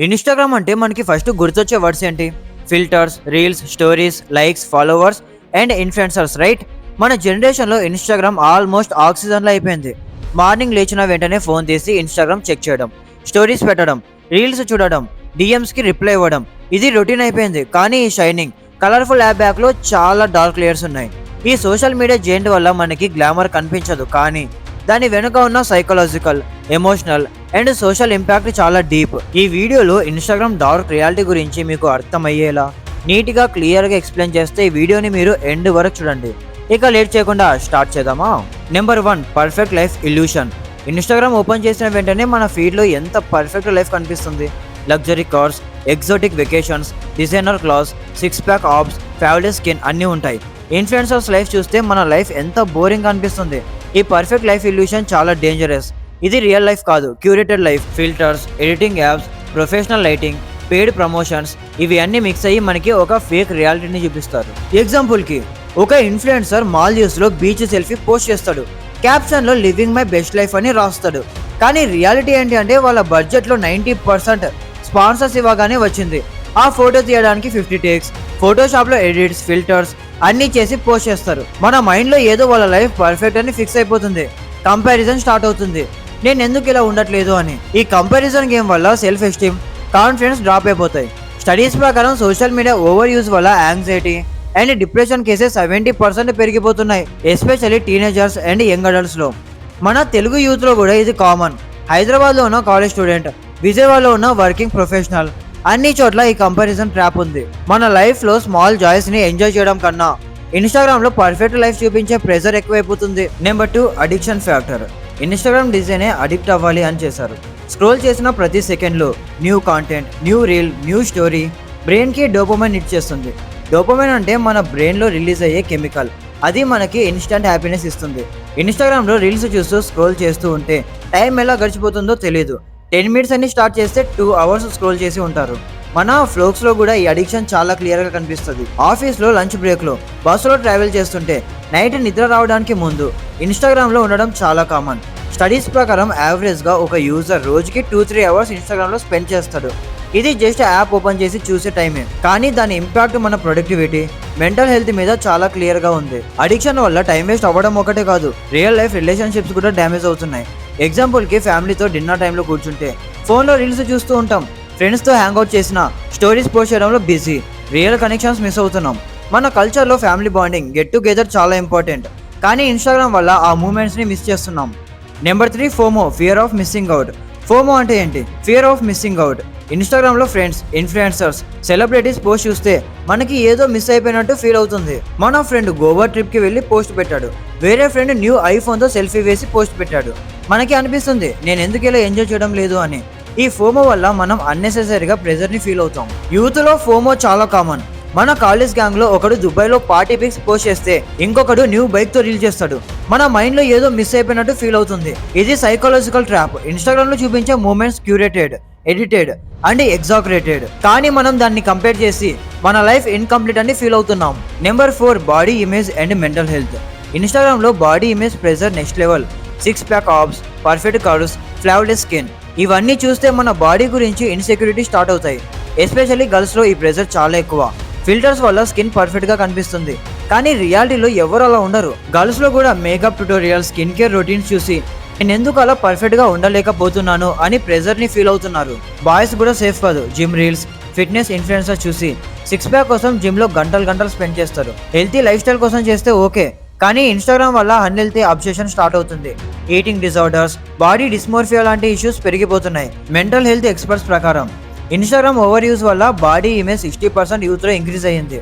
Instagram అంటే మనకి first గుర్తొచ్చే వర్డ్స్ ఏంటి? Filters, reels, stories, likes, followers and influencers right? మన జనరేషన్‌లో ఇన్‌స్టాగ్రామ్ ఆల్మోస్ట్ ఆక్సిజన్‌లా అయిపోయింది. మార్నింగ్ లేచిన వెంటనే ఫోన్ తీసి ఇన్‌స్టాగ్రామ్ చెక్ చేయడం, స్టోరీస్ పెట్టడం, రీల్స్ చూడడం, డీఎమ్స్‌కి రిప్లై ఇవ్వడం. ఇది రొటీన్ అయిపోయింది. కానీ ఈ షైనింగ్, కలర్‌ఫుల్ యాప్ బ్యాక్‌లో చాలా డార్క్ లేయర్స్ ఉన్నాయి. ఈ సోషల్ మీడియా జెయింట్ వల్ల మనకి గ్లామర్ కనిపించదు, కానీ దాని వెనుక ఉన్న psychological, emotional and social impact చాలా డీప్. ఈ వీడియోలో ఇన్‌స్టాగ్రామ్ డార్క్ రియాలిటీ గురించి మీకు అర్థమయ్యేలా నీట్‌గా క్లియర్‌గా ఎక్స్‌ప్లెయిన్ చేస్తే ఈ వీడియోని మీరు ఎండ్ వరకు చూడండి. ఇక లేట్ చేయకుండా స్టార్ట్ చేద్దామా? Number 1, perfect life illusion. Instagram open చేసిన వెంటనే మన ఫీడ్‌లో ఎంత పర్ఫెక్ట్ లైఫ్ కనిపిస్తుంది. Luxury cars, exotic vacations, designer clothes, six pack ఆబ్స్, fabulous skin అన్నీ ఉంటాయి. ఇన్‌ఫ్లుయెన్సర్స్ లైఫ్ చూస్తే మన లైఫ్ ఎంత బోరింగ్ అనిపిస్తుంది. ఈ పర్ఫెక్ట్ లైఫ్ ఇల్యూషన్ చాలా డేంజరస్. ఇది రియల్ లైఫ్ కాదు, curated life. Filters, editing apps, professional lighting, paid promotions ఇవి అన్నీ మిక్స్ అయ్యి మనకి ఒక ఫేక్ రియాలిటీని చూపిస్తారు. ఎగ్జాంపుల్కి ఒక ఇన్ఫ్లుయెన్సర్ మాల్దీవ్స్లో బీచ్ సెల్ఫీ పోస్ట్ చేస్తాడు. క్యాప్షన్లో లివింగ్ మై బెస్ట్ లైఫ్ అని రాస్తాడు. కానీ రియాలిటీ ఏంటి అంటే వాళ్ళ బడ్జెట్లో 90% స్పాన్సర్స్ ఇవ్వగానే వచ్చింది. ఆ ఫోటో తీయడానికి 50 టేక్స్, ఫోటోషాప్లో ఎడిట్స్, ఫిల్టర్స్ అన్నీ చేసి పోస్ట్ చేస్తారు. మన మైండ్లో ఏదో వాళ్ళ లైఫ్ పర్ఫెక్ట్ అని ఫిక్స్ అయిపోతుంది. కంపారిజన్ స్టార్ట్ అవుతుంది, నేను ఎందుకు ఇలా ఉండట్లేదు అని. ఈ కంపారిజన్ గేమ్ వల్ల సెల్ఫ్ ఎస్టీమ్, కాన్ఫిడెన్స్ డ్రాప్ అయిపోతాయి. స్టడీస్ ప్రకారం సోషల్ మీడియా ఓవర్ యూజ్ వల్ల యాంగ్జైటీ అండ్ డిప్రెషన్ కేసెస్ 70% పెరిగిపోతున్నాయి, ఎస్పెషల్లీ టీనేజర్స్ అండ్ యంగ్ అడల్ట్స్లో. మన తెలుగు యూత్లో కూడా ఇది కామన్. హైదరాబాద్లో ఉన్న కాలేజ్ స్టూడెంట్, విజయవాడలో ఉన్న వర్కింగ్ ప్రొఫెషనల్, అన్ని చోట్ల ఈ కంపారిజన్ ట్రాప్ ఉంది. మన లైఫ్లో స్మాల్ జాయ్స్ని ఎంజాయ్ చేయడం కన్నా ఇన్‌స్టాగ్రామ్లో పర్ఫెక్ట్ లైఫ్ చూపించే ప్రెజర్ ఎక్కువైపోతుంది. Number 2, addiction factor. ఇన్‌స్టాగ్రామ్ డిజైనే అడిక్ట్ అవ్వాలి అని చేశారు. స్క్రోల్ చేసిన ప్రతి సెకండ్లో new content, new reel, new story బ్రెయిన్కి డోపమైన్ ఇచ్చేస్తుంది. డోపమైన్ అంటే మన బ్రెయిన్లో రిలీజ్ అయ్యే కెమికల్. అది మనకి ఇన్స్టంట్ హ్యాపీనెస్ ఇస్తుంది. ఇన్‌స్టాగ్రామ్లో రీల్స్ చూస్తూ స్క్రోల్ చేస్తూ ఉంటే టైం ఎలా గడిచిపోతుందో తెలియదు. 10 మినిట్స్ అని స్టార్ట్ చేస్తే 2 అవర్స్ స్క్రోల్ చేసి ఉంటారు. మన ఫ్లోక్స్లో కూడా ఈ అడిక్షన్ చాలా క్లియర్గా కనిపిస్తుంది. ఆఫీస్లో లంచ్ బ్రేక్లో, బస్సులో ట్రావెల్ చేస్తుంటే, నైట్ నిద్ర రావడానికి ముందు ఇన్‌స్టాగ్రామ్లో ఉండడం చాలా కామన్. స్టడీస్ ప్రకారం యావరేజ్గా ఒక యూజర్ రోజుకి 2-3 అవర్స్ ఇన్‌స్టాగ్రామ్లో స్పెండ్ చేస్తాడు. ఇది జస్ట్ యాప్ ఓపెన్ చేసి చూసే టైమే, కానీ దాని ఇంపాక్ట్ మన ప్రొడక్టివిటీ, మెంటల్ హెల్త్ మీద చాలా క్లియర్గా ఉంది. అడిక్షన్ వల్ల టైం వేస్ట్ అవ్వడం ఒకటే కాదు, రియల్ లైఫ్ రిలేషన్షిప్స్ కూడా డ్యామేజ్ అవుతున్నాయి. ఎగ్జాంపుల్కి ఫ్యామిలీతో డిన్నర్ టైంలో కూర్చుంటే ఫోన్లో రీల్స్ చూస్తూ ఉంటాం. ఫ్రెండ్స్తో హ్యాంగ్అవుట్ చేసిన స్టోరీస్ పోస్ట్ చేయడంలో బిజీ, రియల్ కనెక్షన్స్ మిస్ అవుతున్నాం. మన కల్చర్లో ఫ్యామిలీ బాండింగ్, గెట్ టుగెదర్ చాలా ఇంపార్టెంట్, కానీ ఇన్‌స్టాగ్రామ్ వల్ల ఆ మూమెంట్స్ని మిస్ చేస్తున్నాం. Number 3, FOMO, fear of missing out. FOMO అంటే ఏంటి? Fear of missing out. ఇన్‌స్టాగ్రామ్లో ఫ్రెండ్స్, ఇన్ఫ్లుయెన్సర్స్, సెలబ్రిటీస్ పోస్ట్ చూస్తే మనకి ఏదో మిస్ అయిపోయినట్టు ఫీల్ అవుతుంది. మన ఫ్రెండ్ గోవా ట్రిప్కి వెళ్ళి పోస్ట్ పెట్టాడు, వేరే ఫ్రెండ్ న్యూ ఐఫోన్తో సెల్ఫీ వేసి పోస్ట్ పెట్టాడు. మనకి అనిపిస్తుంది నేను ఎందుకు ఇలా ఎంజాయ్ చేయడం లేదు అని. ఈ ఫోమో వల్ల మనం అన్నెసెసరీగా ప్రెజర్ని ఫీల్ అవుతాం. యూత్లో ఫోమో చాలా కామన్. మన కాలేజ్ గ్యాంగ్లో ఒకడు దుబాయ్లో పార్టీ పిక్స్ పోస్ట్ చేస్తే ఇంకొకడు న్యూ బైక్తో రీల్ చేస్తాడు. మన మైండ్లో ఏదో మిస్ అయిపోయినట్టు ఫీల్ అవుతుంది. ఇది సైకలాజికల్ ట్రాప్. ఇన్‌స్టాగ్రామ్లో చూపించే moments curated, edited and exaggerated, కానీ మనం దాన్ని కంపేర్ చేసి మన లైఫ్ ఇన్కంప్లీట్ అని ఫీల్ అవుతున్నాం. Number 4, body image and mental health. ఇన్‌స్టాగ్రామ్లో body image pressure next level. Six pack abs, perfect curves, flawless skin ఇవన్నీ చూస్తే మన బాడీ గురించి ఇన్సెక్యూరిటీ స్టార్ట్ అవుతాయి. ఎస్పెషల్లీ గర్ల్స్లో ఈ ప్రెజర్ చాలా ఎక్కువ. ఫిల్టర్స్ వల్ల స్కిన్ పర్ఫెక్ట్గా కనిపిస్తుంది, కానీ రియాలిటీలో ఎవరు అలా ఉండరు. గర్ల్స్లో కూడా makeup tutorial, skin care routines చూసి నేను ఎందుకు అలా పర్ఫెక్ట్గా ఉండలేకపోతున్నాను అని ప్రెజర్ని ఫీల్ అవుతున్నారు. బాయ్స్ కూడా సేఫ్ కాదు. జిమ్ రీల్స్, ఫిట్నెస్ ఇన్ఫ్లుయెన్సర్ చూసి సిక్స్ ప్యాక్ కోసం జిమ్లో గంటలు స్పెండ్ చేస్తారు. హెల్తీ లైఫ్ స్టైల్ కోసం చేస్తే ఓకే, కానీ ఇన్‌స్టాగ్రామ్ వల్ల అన్హెల్తీ అబ్సెషన్ స్టార్ట్ అవుతుంది. ఈటింగ్ డిజార్డర్స్, బాడీ డిస్మోర్ఫియా లాంటి ఇష్యూస్ పెరిగిపోతున్నాయి. మెంటల్ హెల్త్ ఎక్స్పర్ట్స్ ప్రకారం ఇన్‌స్టాగ్రామ్ ఓవర్ యూజ్ వల్ల బాడీ ఇమేజ్ 60% యూత్లో ఇంక్రీజ్ అయ్యింది.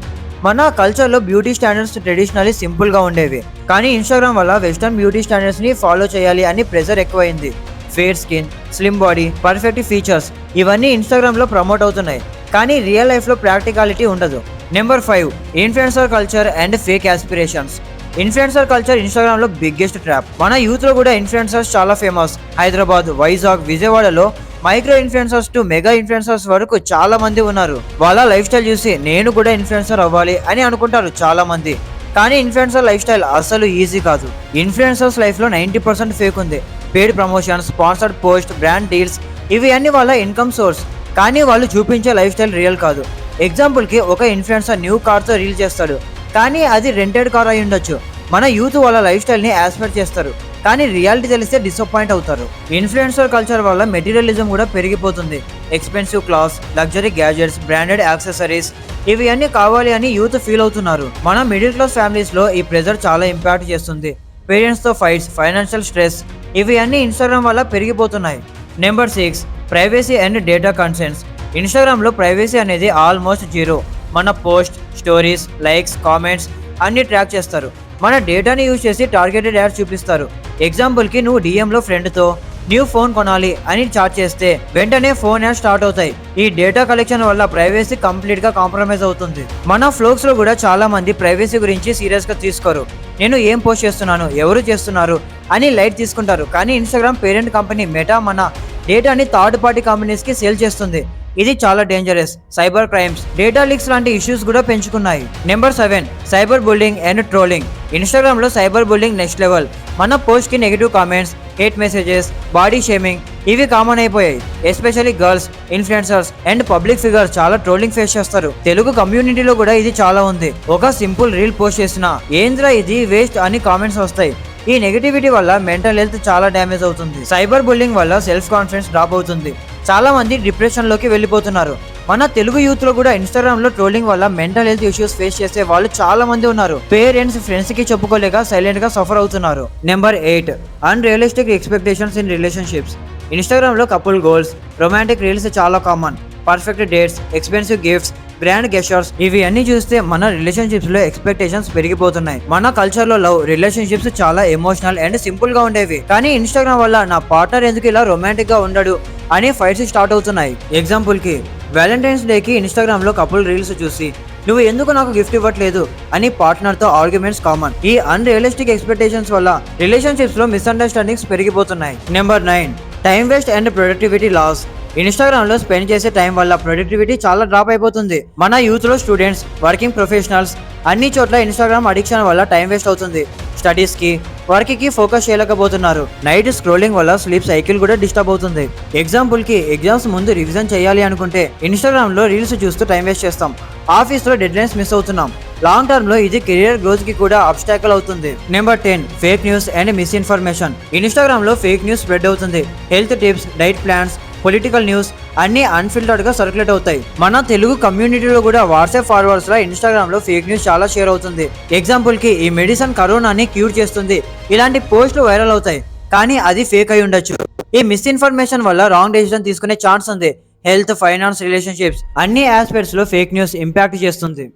మన కల్చర్లో బ్యూటీ స్టాండర్డ్స్ ట్రెడిషనల్లీ సింపుల్గా ఉండేవి, కానీ ఇన్‌స్టాగ్రామ్ వల్ల వెస్టర్న్ బ్యూటీ స్టాండర్డ్స్ని ఫాలో చేయాలి అని ప్రెజర్ ఎక్కువైంది. Fair skin, slim body, perfect features ఇవన్నీ ఇన్‌స్టాగ్రామ్లో ప్రమోట్ అవుతున్నాయి, కానీ రియల్ లైఫ్లో ప్రాక్టికాలిటీ ఉండదు. Number 5, influencer culture and fake aspirations. Influencer culture ఇన్‌స్టాగ్రామ్లో బిగ్గెస్ట్ ట్రాప్. మన యూత్లో కూడా ఇన్ఫ్లుయెన్సర్స్ చాలా ఫేమస్. హైదరాబాద్, వైజాగ్, విజయవాడలో micro influencers to mega influencers వరకు చాలా మంది ఉన్నారు. వాళ్ళ లైఫ్ స్టైల్ చూసి నేను కూడా ఇన్ఫ్లుయెన్సర్ అవ్వాలి అని అనుకుంటారు చాలా మంది, కానీ ఇన్ఫ్లుయెన్సర్ లైఫ్ స్టైల్ అసలు ఈజీ కాదు. ఇన్ఫ్లుయెన్సర్స్ లైఫ్లో 90% ఫేక్ ఉంది. Paid promotion, sponsored post, brand deals ఇవి అన్ని వాళ్ళ ఇన్కమ్ సోర్స్, కానీ వాళ్ళు చూపించే లైఫ్ స్టైల్ రియల్ కాదు. ఎగ్జాంపుల్కి ఒక ఇన్ఫ్లుయెన్సర్ న్యూ కార్తో రీల్ చేస్తాడు, కానీ అది రెంటెడ్ కార్ అయి ఉండొచ్చు. మన యూత్ వాళ్ళ లైఫ్ స్టైల్ని యాస్పెక్ట్ చేస్తారు, కానీ రియాలిటీ తెలిస్తే డిసప్పాయింట్ అవుతారు. ఇన్ఫ్లుయెన్సర్ కల్చర్ వల్ల మెటీరియలిజం కూడా పెరిగిపోతుంది. Expensive clothes, luxury gadgets, branded accessories ఇవి అన్నీ కావాలి అని యూత్ ఫీల్ అవుతున్నారు. మన మిడిల్ క్లాస్ ఫ్యామిలీస్లో ఈ ప్రెజర్ చాలా ఇంపాక్ట్ చేస్తుంది. పేరెంట్స్తో ఫైట్స్, ఫైనాన్షియల్ స్ట్రెస్ ఇవి అన్నీ ఇన్స్టాగ్రామ్ వల్ల పెరిగిపోతున్నాయి. Number 6, privacy and data consents. ఇన్స్టాగ్రామ్లో ప్రైవసీ అనేది ఆల్మోస్ట్ జీరో. మన పోస్ట్, స్టోరీస్, లైక్స్, కామెంట్స్ అన్నీ ట్రాక్ చేస్తారు. మన డేటాని యూజ్ చేసి టార్గెటెడ్ యాడ్స్ చూపిస్తారు. ఎగ్జాంపుల్కి నువ్వు డిఎంలో ఫ్రెండ్తో న్యూ ఫోన్ కొనాలి అని చాట్ చేస్తే వెంటనే ఫోన్ యాడ్ స్టార్ట్ అవుతాయి. ఈ డేటా కలెక్షన్ వల్ల ప్రైవసీ కంప్లీట్గా కాంప్రమైజ్ అవుతుంది. మన ఫ్లోక్స్లో కూడా చాలా మంది ప్రైవసీ గురించి సీరియస్గా తీసుకోరు. నేను ఏం పోస్ట్ చేస్తున్నాను, ఎవరు చేస్తున్నారు అని లైట్ తీసుకుంటారు. కానీ ఇన్స్టాగ్రామ్ పేరెంట్ కంపెనీ మెటా మన డేటాని థర్డ్ పార్టీ కంపెనీస్కి సేల్ చేస్తుంది. ఇది చాలా dangerous. Cyber crimes, data leaks లాంటి ఇష్యూస్ కూడా పెంచుకున్నాయి. Number 7, cyber bullying and trolling. ఇన్స్టాగ్రామ్లో సైబర్ బుల్లింగ్ నెక్స్ట్ లెవెల్. మన పోస్ట్కి negative comments, hate messages, body shaming ఇవి కామన్ అయిపోయాయి. Especially girls, influencers and public figures చాలా ట్రోలింగ్ ఫేస్ చేస్తారు. తెలుగు కమ్యూనిటీలో కూడా ఇది చాలా ఉంది. ఒక సింపుల్ రీల్ పోస్ట్ చేసినా ఏంద్రా ఇది వేస్ట్ అని కామెంట్స్ వస్తాయి. ఈ నెగిటివిటీ వల్ల మెంటల్ హెల్త్ చాలా డ్యామేజ్ అవుతుంది. సైబర్ బుల్లింగ్ వల్ల సెల్ఫ్ కాన్ఫిడెన్స్ డ్రాప్ అవుతుంది. చాలా మంది డిప్రెషన్లోకి వెళ్ళిపోతున్నారు. మన తెలుగు యూత్ లో కూడా ఇన్స్టాగ్రామ్ లో ట్రోలింగ్ వల్ల మెంటల్ హెల్త్ ఇష్యూస్ ఫేస్ చేసే వాళ్ళు చాలా మంది ఉన్నారు. పేరెంట్స్, ఫ్రెండ్స్ కి చెప్పుకోలేక సైలెంట్ గా సఫర్ అవుతున్నారు. Number 8, unrealistic expectations in relationships. Instagram లో కపుల్ గోల్స్, రొమాంటిక్ రీల్స్ చాలా common. Perfect dates, expensive gifts, grand gestures ఇవి అన్ని చూస్తే మన రిలేషన్షిప్స్ లో ఎక్స్పెక్టేషన్స్ పెరిగిపోతున్నాయి. మన కల్చర్ లో లవ్ రిలేషన్షిప్స్ చాలా ఎమోషనల్ అండ్ సింపుల్ గా ఉండేవి. కానీ ఇన్స్టాగ్రామ్ వల్ల నా పార్ట్నర్ ఎందుకు ఇలా రొమాంటిక్ గా ఉండడు అని ఫైట్స్ స్టార్ట్ అవుతున్నాయి. ఎగ్జాంపుల్ కి వ్యాలంటైన్స్ డేకి ఇన్స్టాగ్రామ్ లో కపుల్ రీల్స్ చూసి నువ్వు ఎందుకు నాకు గిఫ్ట్ ఇవ్వట్లేదు అని పార్ట్నర్ తో ఆర్గ్యుమెంట్స్ కామన్. ఈ అన్రియలిస్టిక్ ఎక్స్పెక్టేషన్స్ వల్ల రిలేషన్షిప్స్ లో మిస్అండర్స్టాండింగ్స్ పెరిగిపోతున్నాయి. Number 9, time waste and productivity loss. Instagram లో స్పెండ్ చేసే టైం వల్ల ప్రొడక్టివిటీ చాలా డ్రాప్ అయిపోతుంది. మన యూత్ లో స్టూడెంట్స్, వర్కింగ్ ప్రొఫెషనల్స్ అన్ని చోట్ల ఇన్స్టాగ్రామ్ అడిక్షన్ వల్ల టైం వేస్ట్ అవుతుంది. స్టడీస్ కి, వర్క్ కి ఫోకస్ చేయలేకపోతున్నారు. నైట్ స్క్రోలింగ్ వల్ల స్లీప్ సైకిల్ కూడా డిస్టర్బ్ అవుతుంది. ఎగ్జాంపుల్ కి ఎగ్జామ్స్ ముందు రివిజన్ చేయాలి అనుకుంటే ఇన్స్టాగ్రామ్ లో రీల్స్ చూస్తూ టైం వేస్ట్ చేస్తాం. ఆఫీస్ లో డెడ్ లైన్స్ మిస్ అవుతున్నాం. లాంగ్ టర్మ్ లో ఇది కెరియర్ గ్రోత్ కి కూడా అబ్స్టాకల్ అవుతుంది. Number 10, fake news and misinformation. Instagram లో ఫేక్ న్యూస్ స్ప్రెడ్ అవుతుంది. Health tips, diet plans, political news అన్ని అన్ఫిల్టర్డ్ గా సర్క్యులేట్ అవుతాయి. మన తెలుగు కమ్యూనిటీలో కూడా వాట్సాప్ ఫార్వర్డ్స్ లా ఇన్స్టాగ్రామ్ లో ఫేక్ న్యూస్ చాలా షేర్ అవుతుంది. ఎగ్జాంపుల్ కి ఈ మెడిసిన్ కరోనాని క్యూర్ చేస్తుంది ఇలాంటి పోస్టులు వైరల్ అవుతాయి, కానీ అది ఫేక్ అయి ఉండొచ్చు. ఈ మిస్ఇన్ఫర్మేషన్ వల్ల రాంగ్ డెసిషన్ తీసుకునే ఛాన్స్ ఉంది. హెల్త్, ఫైనాన్స్, రిలేషన్షిప్స్ అన్ని ఆస్పెక్ట్స్ లో ఫేక్ న్యూస్ ఇంపాక్ట్ చేస్తుంది.